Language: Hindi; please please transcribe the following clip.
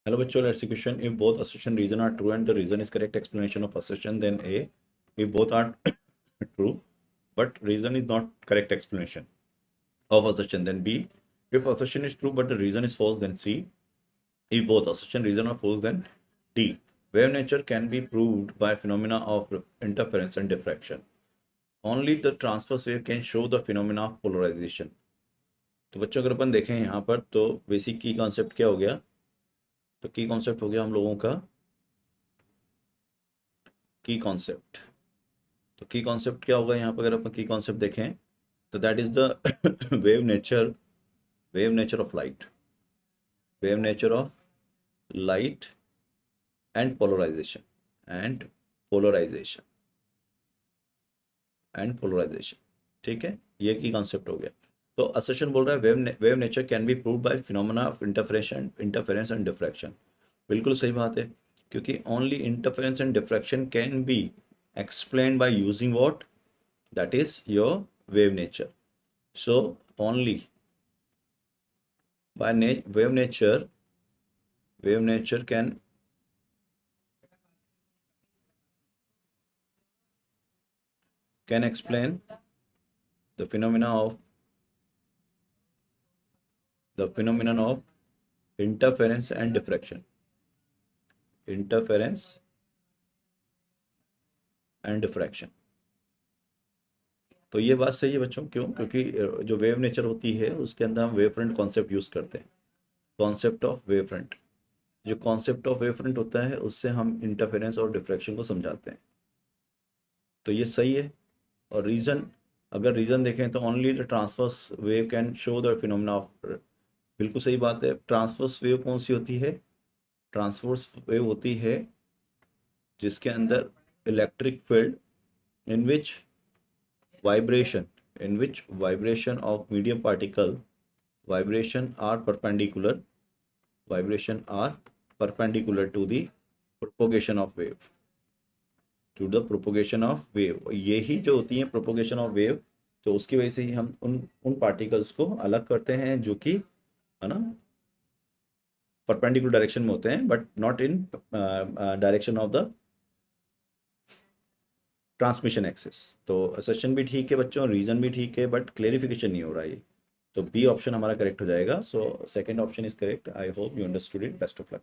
Hello बच्चों, let's see question. If both assertion reason are true and the reason is correct explanation of assertion, then A. If both are true, but reason is not correct explanation of assertion, then B. If assertion is true but the reason is false, then C. If both assertion reason are false, then D. Wave nature can be proved by phenomena of interference and diffraction. Only the transverse wave can show the phenomena of polarization. तो बच्चों अगर अपन देखें यहाँ पर तो बेसिक की कॉन्सेप्ट क्या हो गया, तो की कॉन्सेप्ट हो गया हम लोगों का की कॉन्सेप्ट। तो की कॉन्सेप्ट क्या होगा यहाँ पर अगर अपन की कॉन्सेप्ट देखें तो that is the wave nature of light, wave nature of light and polarization and polarization and polarization. ठीक है, ये की कॉन्सेप्ट हो गया। तो असर्शन बोल रहा है wave nature can be prove by phenomena of interference and diffraction. बिल्कुल सही बात है, क्योंकि only interference and diffraction can be explained by using what, that is your wave nature. So only by wave nature can explain the phenomenon of interference and diffraction, interference and diffraction. तो ये बात सही है बच्चों, क्यों? क्योंकि जो वेव नेचर होती है उसके अंदर हम वेव फ्रंट कॉन्सेप्ट यूज़ करते हैं, कॉन्सेप्ट ऑफ वेव फ्रंट। जो कॉन्सेप्ट ऑफ वेव फ्रंट होता है उससे हम इंटरफेरेंस और डिफ्रैक्शन को समझाते हैं। तो ये सही है। और रीज़न, अगर रीज़न देखें तो only the transverse wave can show the phenomena of, बिल्कुल सही बात है। ट्रांसवर्स वेव कौन सी होती है? ट्रांसवर्स वेव होती है जिसके अंदर electric field in which vibration of medium particle vibration are perpendicular to the propagation of wave, यही जो होती है प्रोपोगेशन ऑफ वेव। तो उसकी वजह से ही हम उन पार्टिकल्स को अलग करते हैं जो कि है ना परपेंडिकुलर डायरेक्शन में होते हैं, but not in direction of the transmission axis. तो असर्शन भी ठीक है बच्चों, रीजन भी ठीक है, बट क्लेरिफिकेशन नहीं हो रहा है। तो बी ऑप्शन हमारा करेक्ट हो जाएगा। So second option is correct. I hope you understood it. Best of luck.